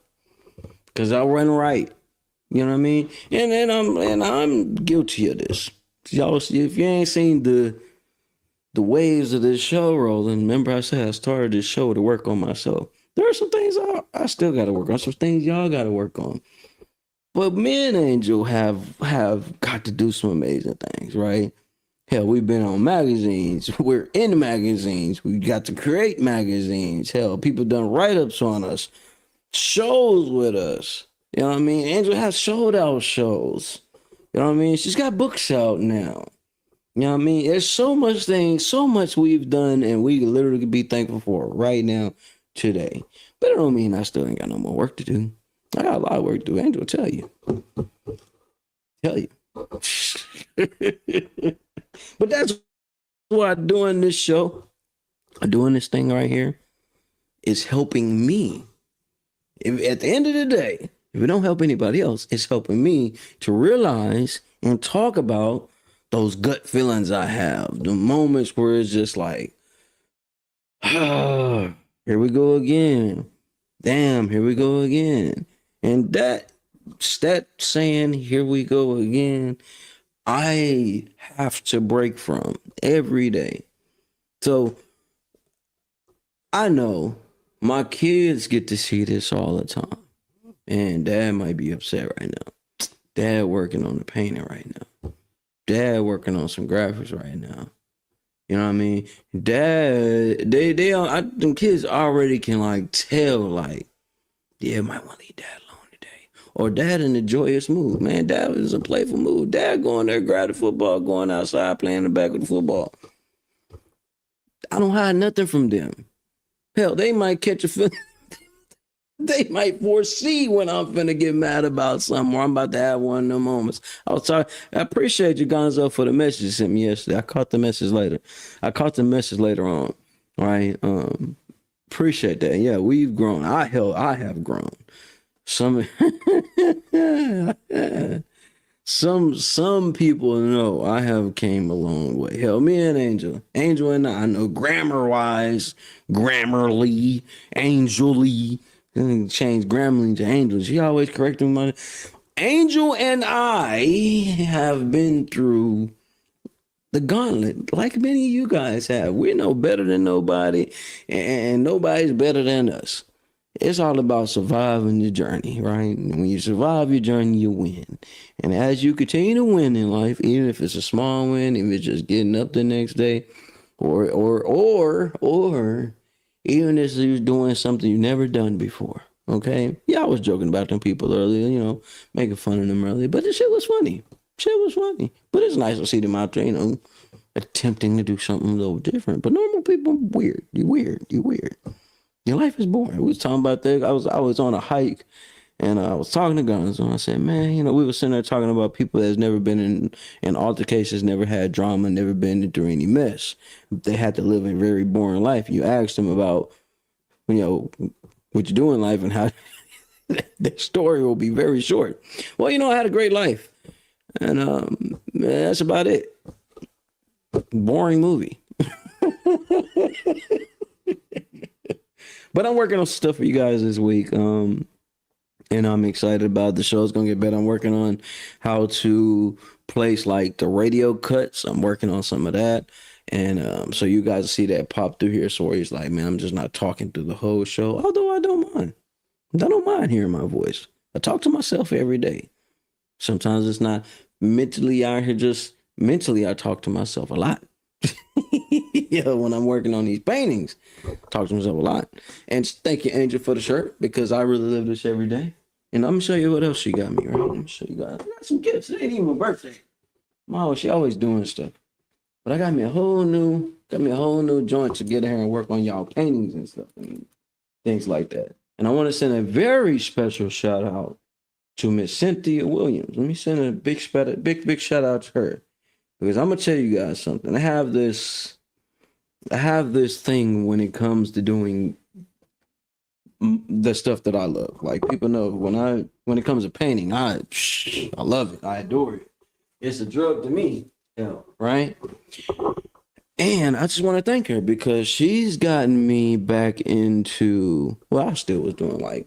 because I wasn't right. You know what I mean? And then I'm guilty of this. Y'all see, if you ain't seen the waves of this show rolling, remember I said I started this show to work on myself. There are some things I still got to work on. Some things y'all got to work on. But me and Angel have got to do some amazing things, right? Hell, we've been on magazines. We're in magazines. We got to create magazines. Hell, people done write-ups on us, shows with us. You know what I mean? Angel has sold out shows. You know what I mean? She's got books out now. You know what I mean? There's so much we've done, and we literally could be thankful for right now, today. But it don't mean I still ain't got no more work to do. I got a lot of work to do. Angel will tell you. But that's why doing this show, doing this thing right here, is helping me. At the end of the day, if it don't help anybody else, it's helping me to realize and talk about those gut feelings I have. The moments where it's just like, here we go again. Damn, here we go again. And that saying, here we go again, I have to break from every day. So I know my kids get to see this all the time. Man, Dad might be upset right now. Dad working on the painting right now. Dad working on some graphics right now. You know what I mean? Dad, them kids already can like tell, like, yeah, might want to leave Dad alone today. Or Dad in a joyous mood. Man, Dad was in a playful mood. Dad going there, grab the football, going outside, playing in the back with the football. I don't hide nothing from them. Hell, they might catch a film. They might foresee when I'm finna get mad about something, or I'm about to have one of them moments. I was talking. I appreciate you, Gonzo, for the message you sent me yesterday. I caught the message later. I caught the message later on. Right. Appreciate that. Yeah, we've grown. I have grown. Some some people know I have came a long way. Hell, me and Angel and I know grammar wise, Grammarly, Angelly. Change Grammarly to Angel. She always correcting me. Angel and I have been through the gauntlet, like many of you guys have. We're no better than nobody, and nobody's better than us. It's all about surviving the journey, right? And when you survive your journey, you win. And as you continue to win in life, even if it's a small win, if it's just getting up the next day, or even if you're doing something you've never done before, okay? Yeah, I was joking about them people earlier, making fun of them earlier, but the shit was funny. But it's nice to see them out there, attempting to do something a little different. But normal people, weird. You weird. Your life is boring. We was talking about that. I was on a hike, and I was talking to Guns, and I said, man, we were sitting there talking about people that's never been in altercations, never had drama, never been through any mess. They had to live a very boring life. You asked them about, what you do in life and how their story will be very short. Well, I had a great life, and man, that's about it. Boring movie. But I'm working on stuff for you guys this week. And I'm excited about the show. It's gonna get better. I'm working on how to place like the radio cuts. I'm working on some of that. And so you guys see that pop through here. So he's like, man, I'm just not talking through the whole show. Although I don't mind. I don't mind hearing my voice. I talk to myself every day. Sometimes it's not mentally out here, just mentally I talk to myself a lot. When I'm working on these paintings, talk to myself a lot. And thank you, Angel, for the shirt, because I really live this every day. And I'm gonna show you what else she got me, right? Let me show you guys. I got some gifts. It ain't even my birthday. Mom, she always doing stuff. But I got me a whole new joint to get her and work on y'all paintings and stuff and things like that. And I want to send a very special shout out to Miss Cynthia Williams. Let me send a big shout out to her. Because I'm gonna tell you guys something. I have this thing when it comes to doing the stuff that I love. Like, people know when it comes to painting, I love it. I adore it. It's a drug to me, right? And I just want to thank her because she's gotten me back into, well, I still was doing like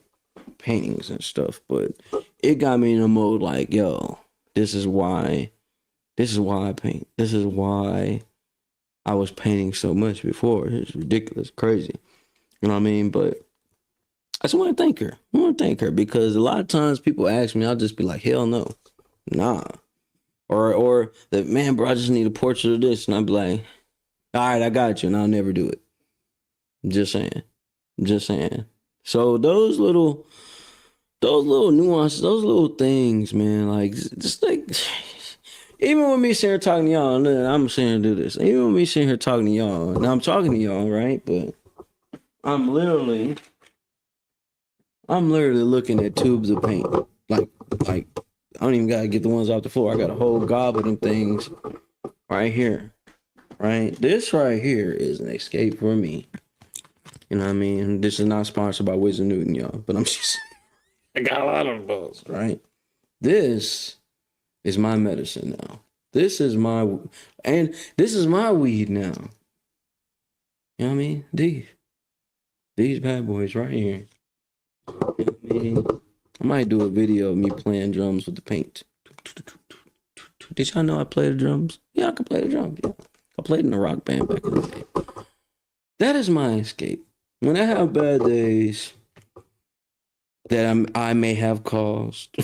paintings and stuff, but it got me in a mode like, this is why I paint. This is why I was painting so much before. It's ridiculous, crazy. You know what I mean? But I just want to thank her. I want to thank her because a lot of times people ask me, I'll just be like, hell no. Nah. Or that, man, bro, I just need a portrait of this. And I'll be like, all right, I got you. And I'll never do it. I'm just saying. So those little nuances, those little things, man, like, just like, even when me sitting here talking to y'all, I'm sitting here to do this. Even when me sitting here talking to y'all, now I'm talking to y'all, right? But I'm literally looking at tubes of paint. Like I don't even gotta get the ones off the floor. I got a whole gob of them things right here. Right? This right here is an escape for me. You know what I mean? This is not sponsored by Wiz and Newton, y'all. But I got a lot of those, right? This is my medicine now. This is my weed now. You know what I mean? These bad boys right here. You know what I mean? I might do a video of me playing drums with the paint. Did y'all know I play the drums? Yeah, I can play the drums. Yeah. I played in a rock band back in the day. That is my escape. When I have bad days, that I may have caused.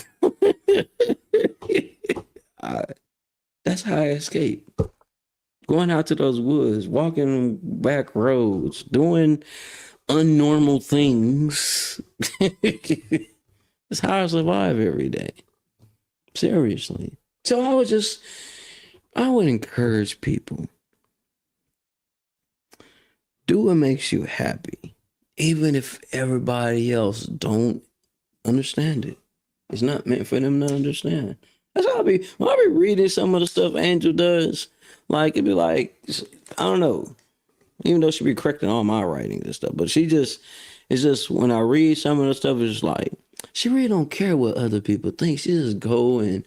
I, that's how I escape. Going out to those woods, walking back roads, doing unnormal things. That's how I survive every day. Seriously. So I would encourage people, do what makes you happy, even if everybody else don't understand it. It's not meant for them to understand. That's how when I be reading some of the stuff Angel does, like it'd be like, I don't know, even though she be correcting all my writings and stuff, but it's just when I read some of the stuff, it's just like, she really don't care what other people think. She just go and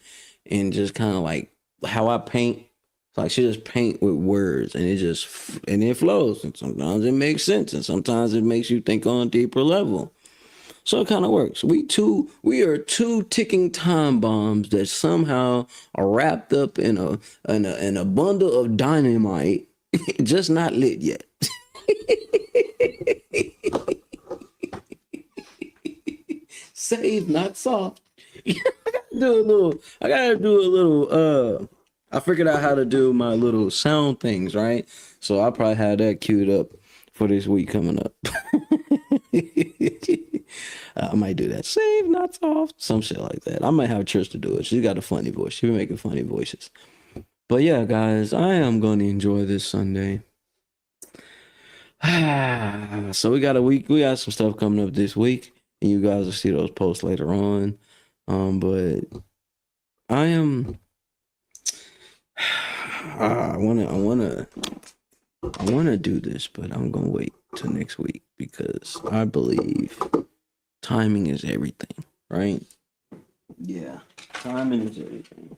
just kind of like how I paint. Like she just paint with words and it flows. And sometimes it makes sense and sometimes it makes you think on a deeper level. So it kind of works. We are two ticking time bombs that somehow are wrapped up in a bundle of dynamite, just not lit yet. Save, not soft. I gotta do a little I figured out how to do my little sound things, right? So I'll probably have that queued up for this week coming up. I might do that. Save, not soft. Some shit like that. I might have Trish to do it. She's got a funny voice. She be making funny voices. But yeah, guys, I am going to enjoy this Sunday. So we got a week. We got some stuff coming up this week, and you guys will see those posts later on. But I am. I wanna do this, but I'm gonna wait till next week because I believe timing is everything, right? Yeah, timing is everything.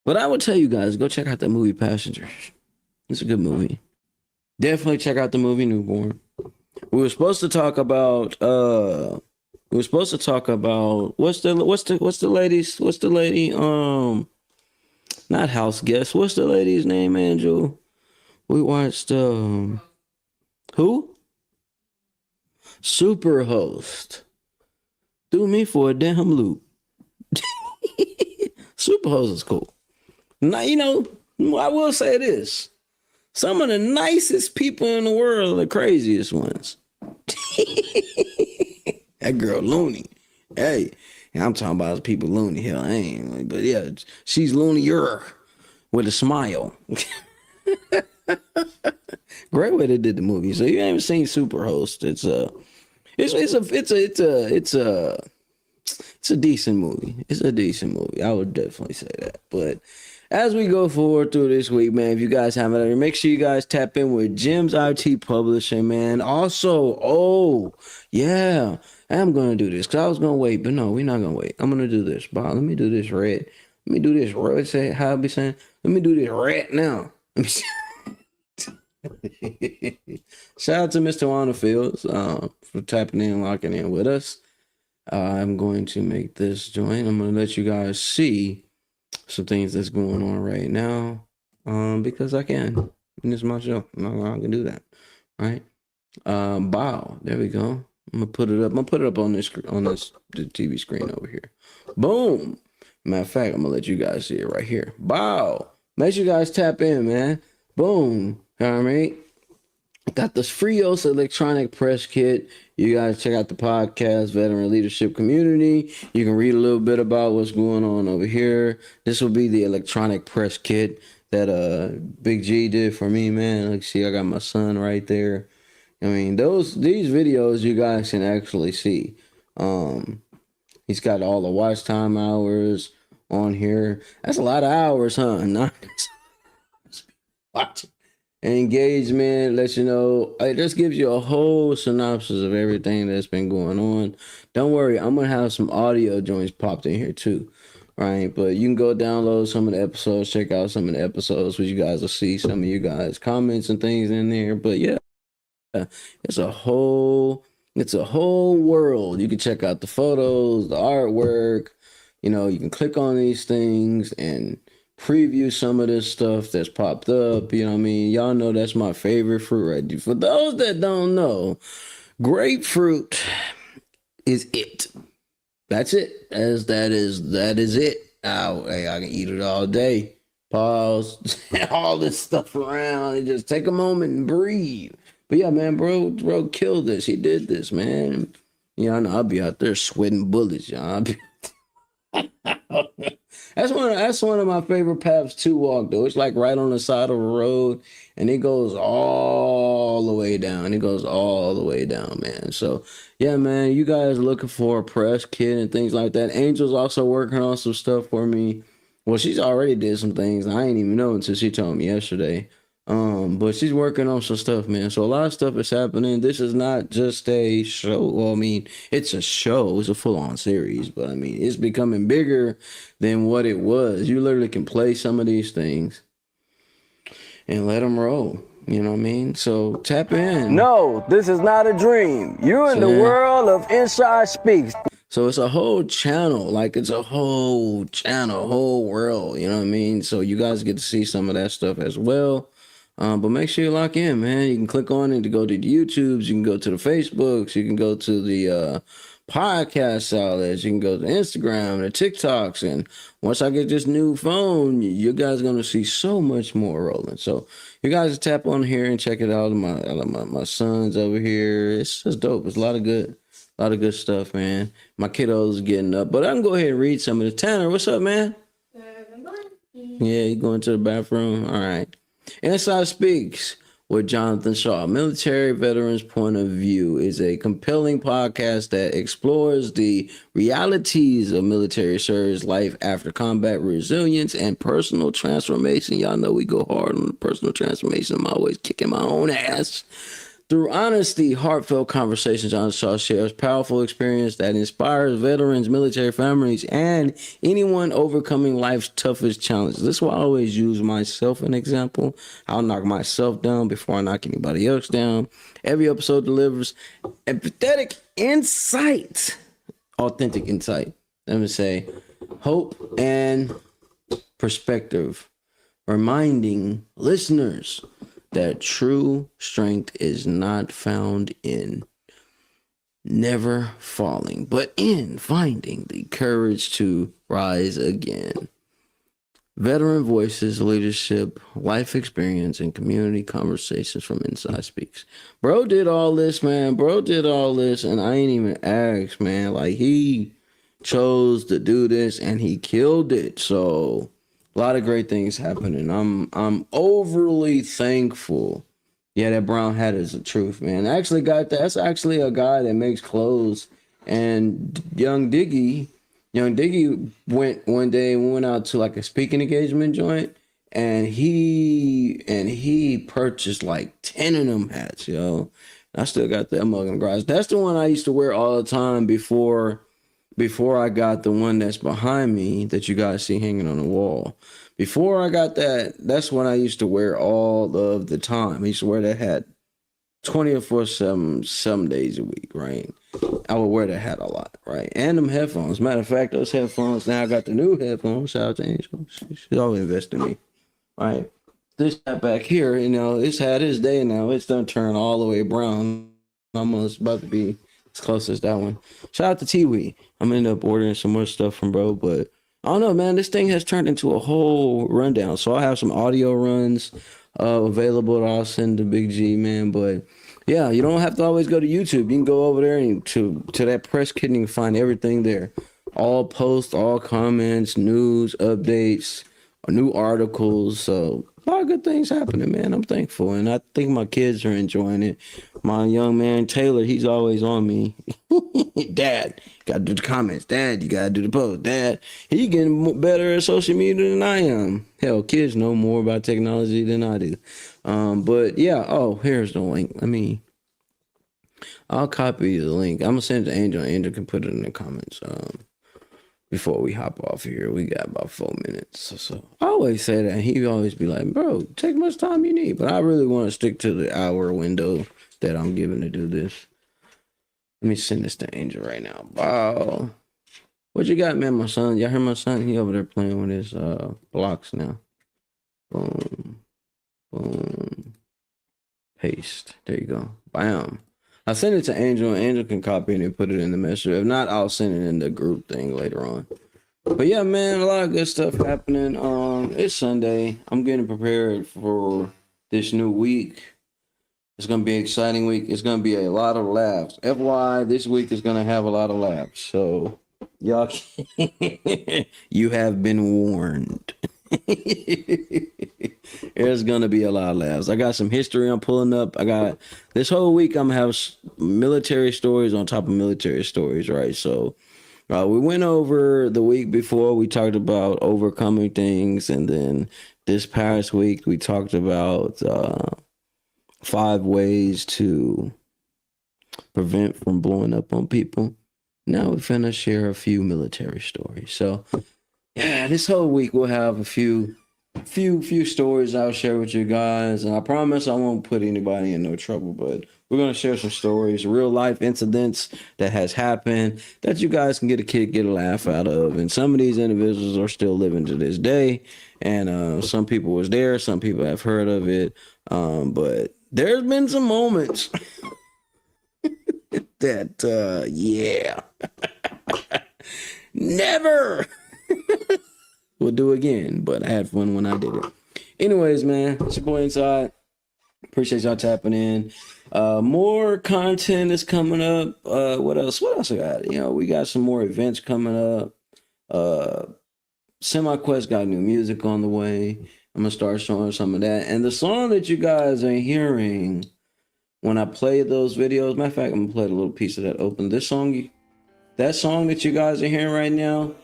But I would tell you guys, go check out that movie Passengers. It's a good movie. Definitely check out the movie Newborn. We were supposed to talk about what's the lady not House Guest. What's the lady's name, Angel? We watched who? Superhost. Threw me for a damn loop. Superhost is cool. Now, I will say this. Some of the nicest people in the world are the craziest ones. That girl loony. Hey, I'm talking about people loony. Hell, I ain't. But yeah, she's loonier with a smile. Great way they did the movie. So you haven't seen Superhost. It's a decent movie. It's a decent movie. I would definitely say that. But as we go forward through this week, man, if you guys haven't already, make sure you guys tap in with Jim's IT Publishing, man. Also, yeah, I'm going to do this because I was going to wait, but no, we're not going to wait. I'm going to do this. Bob, let me do this red. Let me do this red. Say how I be saying. Let me do this red now. Shout out to Mr. Wanda Fields for tapping in and locking in with us. I'm going to make this joint. I'm going to let you guys see some things that's going on right now because I can. And it's my show. I can do that. Right? Bow. There we go. I'm gonna put it up. I'm gonna put it up on the TV screen over here. Boom. Matter of fact, I'm gonna let you guys see it right here. Bow. Make sure you guys tap in, man. Boom. All right. Got the Frios electronic press kit. You guys check out the podcast, Veteran Leadership Community. You can read a little bit about what's going on over here. This will be the electronic press kit that Big G did for me, man. Like, see, I got my son right there. I mean, these videos you guys can actually see. He's got all the watch time hours on here. That's a lot of hours, huh? Watching. Engagement, lets you know, it just gives you a whole synopsis of everything that's been going on. Don't worry, I'm gonna have some audio joints popped in here too, right? But you can go download some of the episodes, check out some of the episodes, which you guys will see some of you guys' comments and things in there. But yeah, it's a whole world. You can check out the photos, the artwork. You can click on these things and preview some of this stuff that's popped up. You know what I mean? Y'all know that's my favorite fruit right there. For those that don't know, grapefruit is it. That's it. That is it. Hey, I can eat it all day. Pause. All this stuff around and just take a moment and breathe. But yeah, man, bro killed this. He did this, man. Yeah, I know. I'll be out there sweating bullets, y'all. That's one of my favorite paths to walk though. It's like right on the side of a road and it goes all the way down. It goes all the way down, man. So yeah, man, you guys are looking for a press kit and things like that. Angel's also working on some stuff for me. Well, she's already did some things. I ain't even know until she told me yesterday. But she's working on some stuff, man. So a lot of stuff is happening. This is not just a show. Well, I mean, it's a show. It's a full-on series, but I mean, it's becoming bigger than what it was. You literally can play some of these things and let them roll. You know what I mean? So tap in. No, this is not a dream. You're in the world of Inside Speaks. So it's a whole channel, like it's a whole channel, whole world. You know what I mean? So you guys get to see some of that stuff as well. But make sure you lock in, man. You can click on it to go to the YouTubes. You can go to the Facebooks. You can go to the podcast outlets. You can go to Instagram, the TikToks. And once I get this new phone, you guys are going to see so much more rolling. So you guys tap on here and check it out. My sons over here. It's just dope. It's a lot of good stuff, man. My kiddos getting up. But I can go ahead and read some of the. Tanner, what's up, man? Yeah, you going to the bathroom? All right. Inside Speaks with Jonathan Shaw. Military Veterans Point of View is a compelling podcast that explores the realities of military service, life after combat, resilience, and personal transformation. Y'all know we go hard on the personal transformation. I'm always kicking my own ass. Through honesty, heartfelt conversations, Jonathan Shaw shares powerful experience that inspires veterans, military families, and anyone overcoming life's toughest challenges. This is why I always use myself as an example. I'll knock myself down before I knock anybody else down. Every episode delivers empathetic insight, authentic insight. Let me say, hope and perspective, reminding listeners that true strength is not found in never falling, but in finding the courage to rise again. Veteran voices, leadership, life experience, and community conversations from Inside Speaks. Bro did all this, man. Bro did all this, and I ain't even asked, man. Like, he chose to do this, and he killed it. So a lot of great things happening. I'm overly thankful. Yeah, that brown hat is the truth, man. I actually got that. That's actually a guy that makes clothes. And Young Diggy went one day and went out to like a speaking engagement joint, and he purchased like 10 of them hats, yo. I still got that mug in the garage. That's the one I used to wear all the time before I got the one that's behind me that you guys see hanging on the wall. Before I got that, that's what I used to wear all of the time. I used to wear that hat 24/7, some days a week, right? I would wear that hat a lot, right? And them headphones. Matter of fact, those headphones, now I got the new headphones. Shout out to Angel. She's always invested in me, right? This hat back here, you know, it's had its day now. It's done turned all the way brown. Almost about to be as close as that one. Shout out to Tiwi. I'm gonna end up ordering some more stuff from bro, but I don't know, man. This thing has turned into a whole rundown. So I have some audio runs available that I'll send to Big G, man. But yeah, you don't have to always go to YouTube. You can go over there and to that press kit and you can find everything there. All posts, all comments, news, updates, new articles. So a lot of good things happening, man. I'm thankful. And I think my kids are enjoying it. My young man, Taylor, he's always on me. Dad, gotta do the comments. Dad, you gotta do the post. Dad, he getting better at social media than I am. Hell, kids know more about technology than I do. But yeah, oh, here's the link. I'll copy the link. I'm gonna send it to Angel. Angel can put it in the comments. Before we hop off here, we got about 4 minutes. So I always say that. He always be like, bro, take much time you need. But I really want to stick to the hour window that I'm given to do this. Let me send this to Angel right now. Wow. What you got, man, my son? Y'all hear my son? He over there playing with his blocks now. Boom. Boom. Paste. There you go. Bam. I sent it to Angel, and Angel can copy it and put it in the message. If not, I'll send it in the group thing later on. But yeah, man, a lot of good stuff happening. It's Sunday. I'm getting prepared for this new week. It's gonna be an exciting week. It's gonna be a lot of laughs. FYI, this week is gonna have a lot of laughs. So y'all, you have been warned. There's gonna be a lot of laughs. I got some history I'm pulling up. I got this whole week. I'm gonna have military stories on top of military stories, right? So we went over the week before. We talked about overcoming things, and then this past week we talked about 5 ways to prevent from blowing up on people. Now we're finna share a few military stories. So yeah, this whole week we'll have a few stories I'll share with you guys, and I promise I won't put anybody in no trouble, but we're gonna share some stories, real life incidents that has happened that you guys can get a laugh out of. And some of these individuals are still living to this day, and some people was there, some people have heard of it, but there's been some moments that yeah, never we'll do again, but I had fun when I did it. Anyways, man, it's your boy Inside. Appreciate y'all tapping in. More content is coming up. What else I got? You know, we got some more events coming up. SemiQuest got new music on the way. I'm gonna start showing some of that. And the song that you guys are hearing when I play those videos, matter of fact, I'm gonna play a little piece of that open. That song that you guys are hearing right now,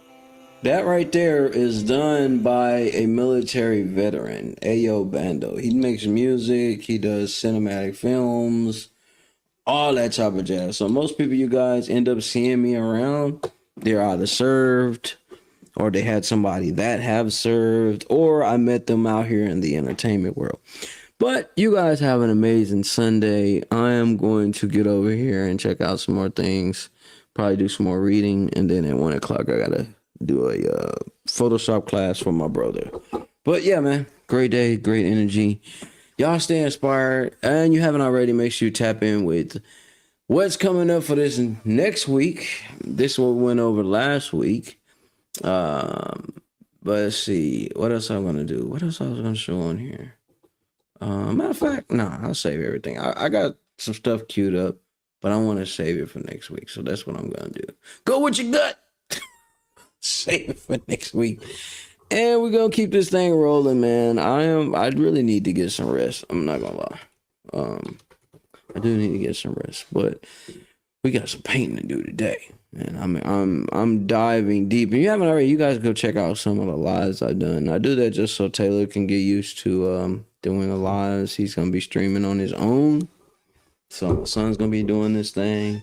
that right there is done by a military veteran, Ayo Bando. He makes music, he does cinematic films, all that type of jazz. So most people you guys end up seeing me around, they're either served, or they had somebody that have served, or I met them out here in the entertainment world. But you guys have an amazing Sunday. I am going to get over here and check out some more things, probably do some more reading, and then at 1 o'clock I gotta do a Photoshop class for my brother. But yeah, man, great day, great energy. Y'all stay inspired, and you haven't already, make sure you tap in with what's coming up for this next week. This is what we went over last week. But let's see what else I'm gonna do. What else I was gonna show on here? Matter of fact, I'll save everything. I got some stuff queued up, but I want to save it for next week. So that's what I'm gonna do. Go with your gut. Save it for next week. And we're gonna keep this thing rolling, man. I really need to get some rest. I'm not gonna lie. I do need to get some rest, but we got some painting to do today. And I'm diving deep. And you haven't already, you guys go check out some of the lives I've done. I do that just so Taylor can get used to doing the lives. He's gonna be streaming on his own. So my son's gonna be doing this thing.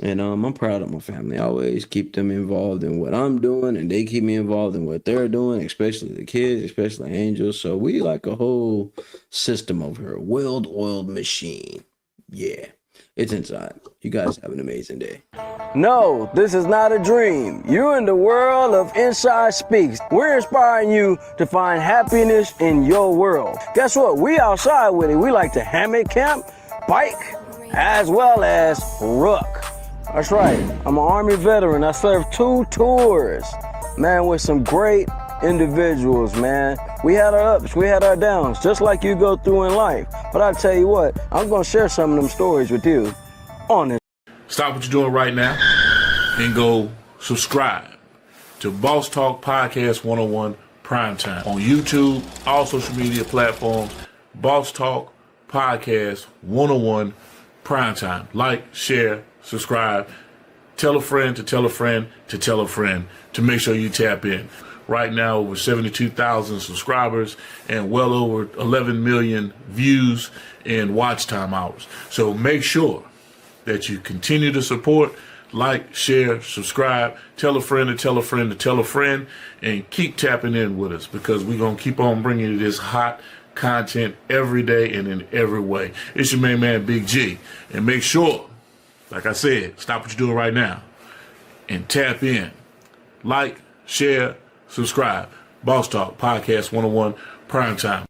And I'm proud of my family. I always keep them involved in what I'm doing, and they keep me involved in what they're doing, especially the kids, especially Angel. So we like a whole system over here, a well-oiled machine. Yeah, it's Inside. You guys have an amazing day. No, this is not a dream. You're in the world of Inside Speaks. We're inspiring you to find happiness in your world. Guess what? We outside with it. We like to hammock camp, bike, as well as ruck. That's right. I'm an Army veteran. I served 2 tours, man, with some great individuals, man. We had our ups, we had our downs, just like you go through in life. But I tell you what, I'm going to share some of them stories with you on this. Stop what you're doing right now and go subscribe to Boss Talk Podcast 101 Primetime on YouTube, all social media platforms. Boss Talk Podcast 101 Primetime. Like, share, subscribe, tell a friend to tell a friend to tell a friend to make sure you tap in. Right now, over 72,000 subscribers and well over 11 million views and watch time hours. So make sure that you continue to support, like, share, subscribe, tell a friend to tell a friend to tell a friend, and keep tapping in with us, because we're going to keep on bringing you this hot content every day and in every way. It's your main man, Big G. And make sure, like I said, stop what you're doing right now and tap in. Like, share, subscribe. Boss Talk Podcast 101 Primetime.